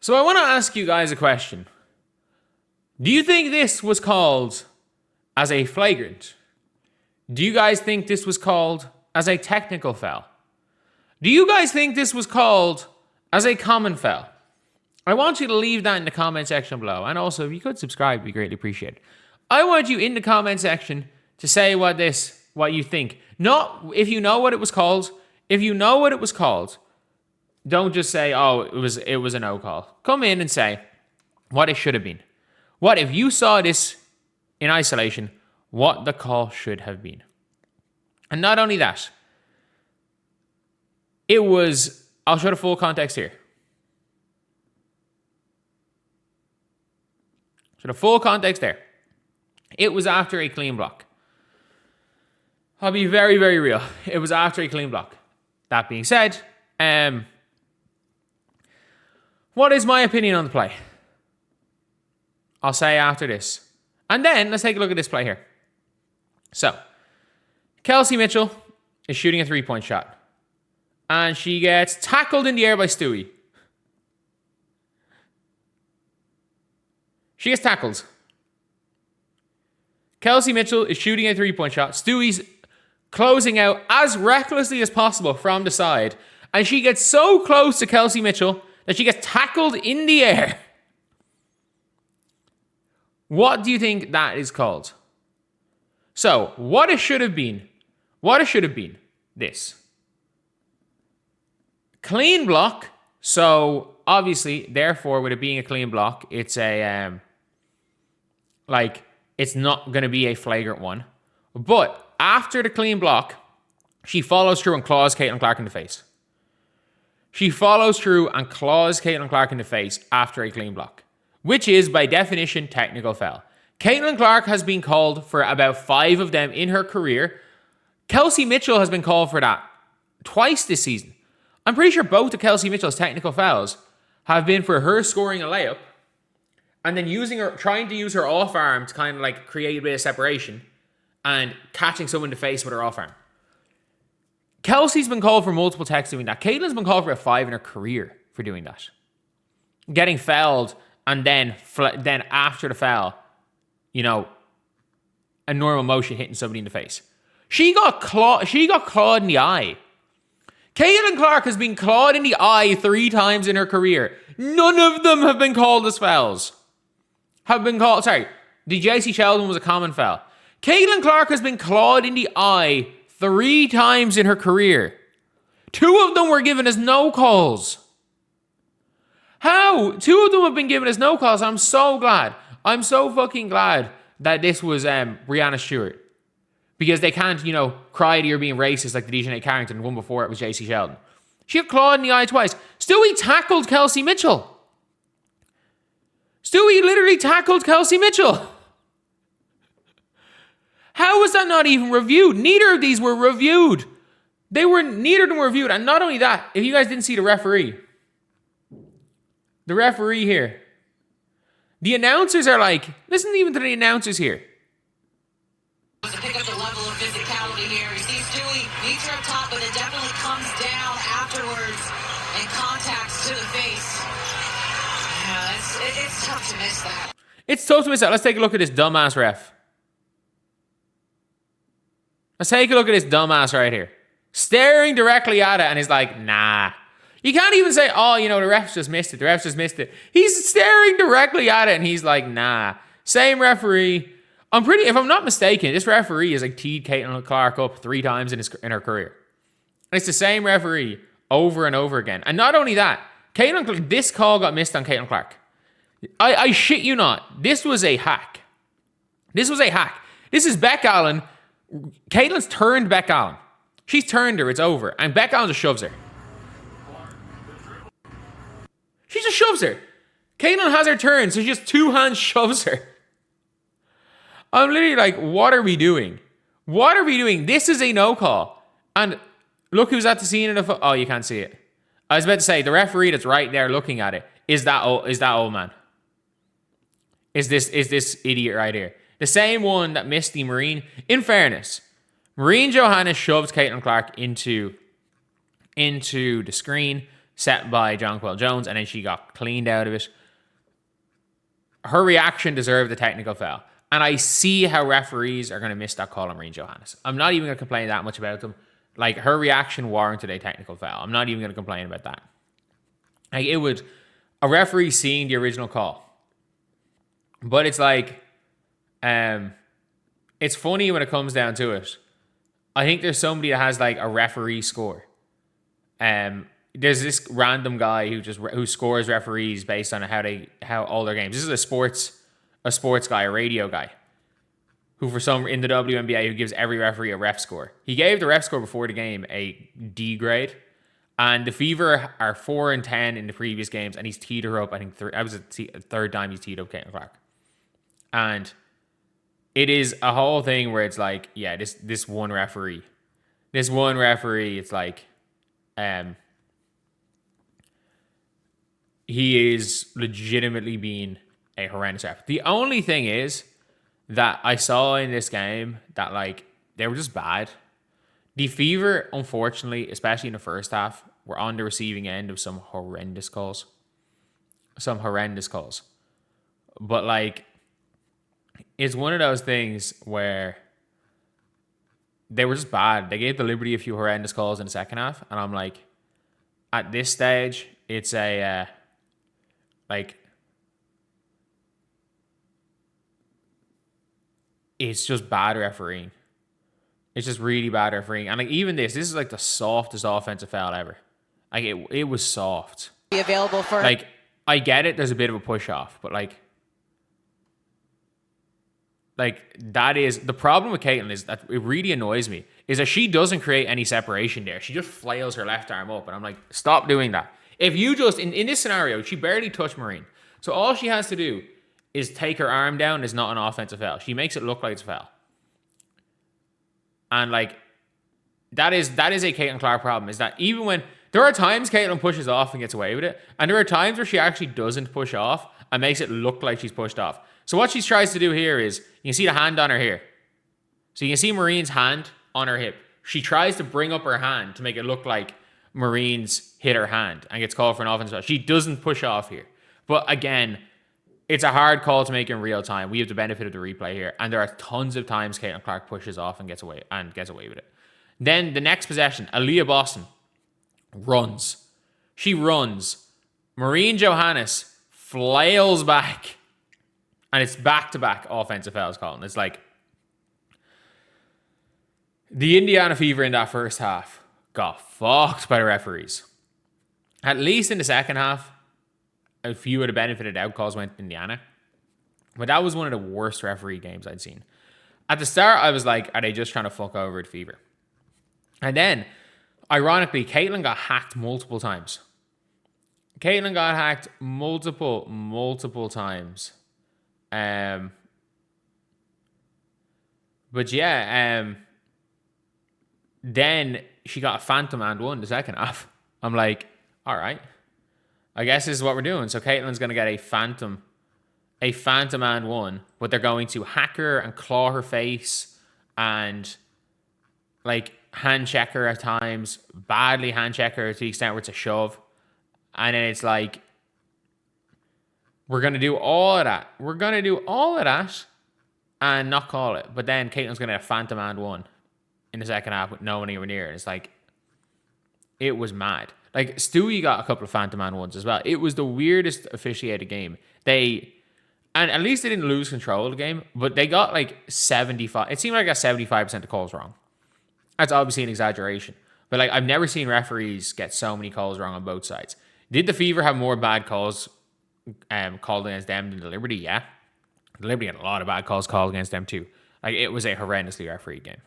So I want to ask you guys a question. Do you think this was called as a flagrant? Do you guys think this was called as a technical foul? Do you guys think this was called as a common foul? I want you to leave that in the comment section below. And also, if you could subscribe, it'd be greatly appreciated. I want you in the comment section to say what you think. Not if you know what it was called. If you know what it was called, don't just say, oh, it was a no call. Come in and say what it should have been. What if you saw this in isolation, what the call should have been. And not only that, I'll show the full context here. So the full context there. It was after a clean block. I'll be very, very real. It was after a clean block. That being said, what is my opinion on the play? I'll say after this. And then let's take a look at this play here. So, Kelsey Mitchell is shooting a three-point shot. And she gets tackled in the air by Stewie. She gets tackled. Kelsey Mitchell is shooting a three-point shot. Stewie's closing out as recklessly as possible from the side. And she gets so close to Kelsey Mitchell that she gets tackled in the air. What do you think that is called? So, what it should have been, this. Clean block. So, obviously, therefore, with it being a clean block, it's a, it's not going to be a flagrant one. But after the clean block, she follows through and claws Caitlin Clark in the face. She follows through and claws Caitlin Clark in the face after a clean block, which is, by definition, technical foul. Caitlin Clark has been called for about 5 of them in her career. Kelsey Mitchell has been called for that twice this season. I'm pretty sure both of Kelsey Mitchell's technical fouls have been for her scoring a layup and then trying to use her off arm to kind of like create a bit of separation and catching someone in the face with her off arm. Kelsey's been called for multiple techs doing that. Caitlin's been called for a 5 in her career for doing that. Getting fouled and then after the foul, a normal motion hitting somebody in the face. She got clawed in the eye. Caitlin Clark has been clawed in the eye 3 times in her career. None of them have been called as fouls. The JC Sheldon was a common foul. Caitlin Clark has been clawed in the eye 3 times in her career. 2 of them were given as no calls. How? 2 of them have been given as no calls. I'm so glad. I'm so fucking glad that this was Breanna Steward. Because they can't, cry to you're being racist like the DJ Carrington, and one before it was JC Sheldon. She got clawed in the eye twice. Stewie tackled Kelsey Mitchell. Stewie literally tackled Kelsey Mitchell. How was that not even reviewed? Neither of these were reviewed. Neither of them were reviewed. And not only that, if you guys didn't see the referee here, the announcers are like, listen even to the announcers here. To pick up the level of physicality here. You see Stewie meets her up top, but it definitely comes down afterwards and contacts to the face. Yeah, it's tough to miss that. It's tough to miss that. Let's take a look at this dumbass ref. Let's take a look at this dumbass right here. Staring directly at it and he's like, nah. You can't even say, oh, the refs just missed it. The refs just missed it. He's staring directly at it and he's like, nah. Same referee. If I'm not mistaken, this referee has teed Caitlin Clark up 3 times in her career. And it's the same referee over and over again. And not only that, this call got missed on Caitlin Clark. I shit you not. This was a hack. This is Beck Allen. Caitlin's turned Beck Allen. She's turned her. It's over. And Beck Allen just shoves her. She just shoves her. Caitlin has her turn, so she just 2 hands shoves her. I'm literally like, what are we doing? What are we doing? This is a no call. And look who's at the scene of the... Oh, you can't see it. I was about to say, the referee that's right there looking at it is that old man. Is this idiot right here. The same one that missed the Marine. In fairness, Marine Johannes shoves Caitlin Clark into the screen. set by Jonquel Jones, and then she got cleaned out of it. Her reaction deserved the technical foul. And I see how referees are going to miss that call on Marine Johannes. I'm not even going to complain that much about them. Like, her reaction warranted a technical foul. I'm not even going to complain about that. Like, it would... A referee seeing the original call. But it's like... it's funny when it comes down to it. I think there's somebody that has, like, a referee score. There's this random guy who scores referees based on how all their games. This is a sports guy, a radio guy, who in the WNBA, who gives every referee a ref score. He gave the ref score before the game a D grade, and the Fever are 4-10 in the previous games, and he's teed her up. I think that was the third time he's teed up Caitlin Clark, and it is a whole thing where it's like, yeah, this one referee, it's like, he is legitimately being a horrendous ref. The only thing is that I saw in this game that, like, they were just bad. The Fever, unfortunately, especially in the first half, were on the receiving end of some horrendous calls. But, like, it's one of those things where they were just bad. They gave the Liberty a few horrendous calls in the second half, and I'm like, at this stage, it's a... it's just bad refereeing. It's just really bad refereeing. And like, even this is like the softest offensive foul ever. Like, it was soft. Be available for, like, I get it, there's a bit of a push off, but like that is the problem with Caitlin, is that it really annoys me, is that she doesn't create any separation there. She just flails her left arm up, and I'm like, stop doing that. If you just, in this scenario, she barely touched Marine. So all she has to do is take her arm down. Is not an offensive foul. She makes it look like it's a foul. And like, that is a Caitlin Clark problem, is that even when, there are times Caitlin pushes off and gets away with it, and there are times where she actually doesn't push off and makes it look like she's pushed off. So what she tries to do here is, you can see the hand on her here. So you can see Marine's hand on her hip. She tries to bring up her hand to make it look like Marine's hit her hand and gets called for an offensive foul. She doesn't push off here. But again, it's a hard call to make in real time. We have the benefit of the replay here, and there are tons of times Caitlin Clark pushes off and gets away with it. Then the next possession, Aaliyah Boston runs. She runs. Marine Johannes flails back, and it's back-to-back offensive fouls, Colin. It's like, the Indiana Fever in that first half got fucked by the referees. At least in the second half, a few of the benefited out calls went to Indiana. But that was one of the worst referee games I'd seen. At the start, I was like, are they just trying to fuck over the Fever? And then, ironically, Caitlin got hacked multiple times. Multiple times. But yeah, then she got a phantom and one the second half. I'm like, all right, I guess this is what we're doing. So Caitlin's going to get a phantom and one, but they're going to hack her and claw her face and like hand check her at times, badly hand check her to the extent where it's a shove. And then it's like, we're going to do all of that. And not call it. But then Caitlin's going to get a phantom and one in the second half with no one anywhere near it. It's like, it was mad. Like, Stewie got a couple of phantom and ones as well. It was the weirdest officiated game. And at least they didn't lose control of the game, but they got like 75. It seemed like I got 75% of calls wrong. That's obviously an exaggeration. But like, I've never seen referees get so many calls wrong on both sides. Did the Fever have more bad calls called against them than the Liberty? Yeah. The Liberty had a lot of bad calls called against them too. Like, it was a horrendously refereed game.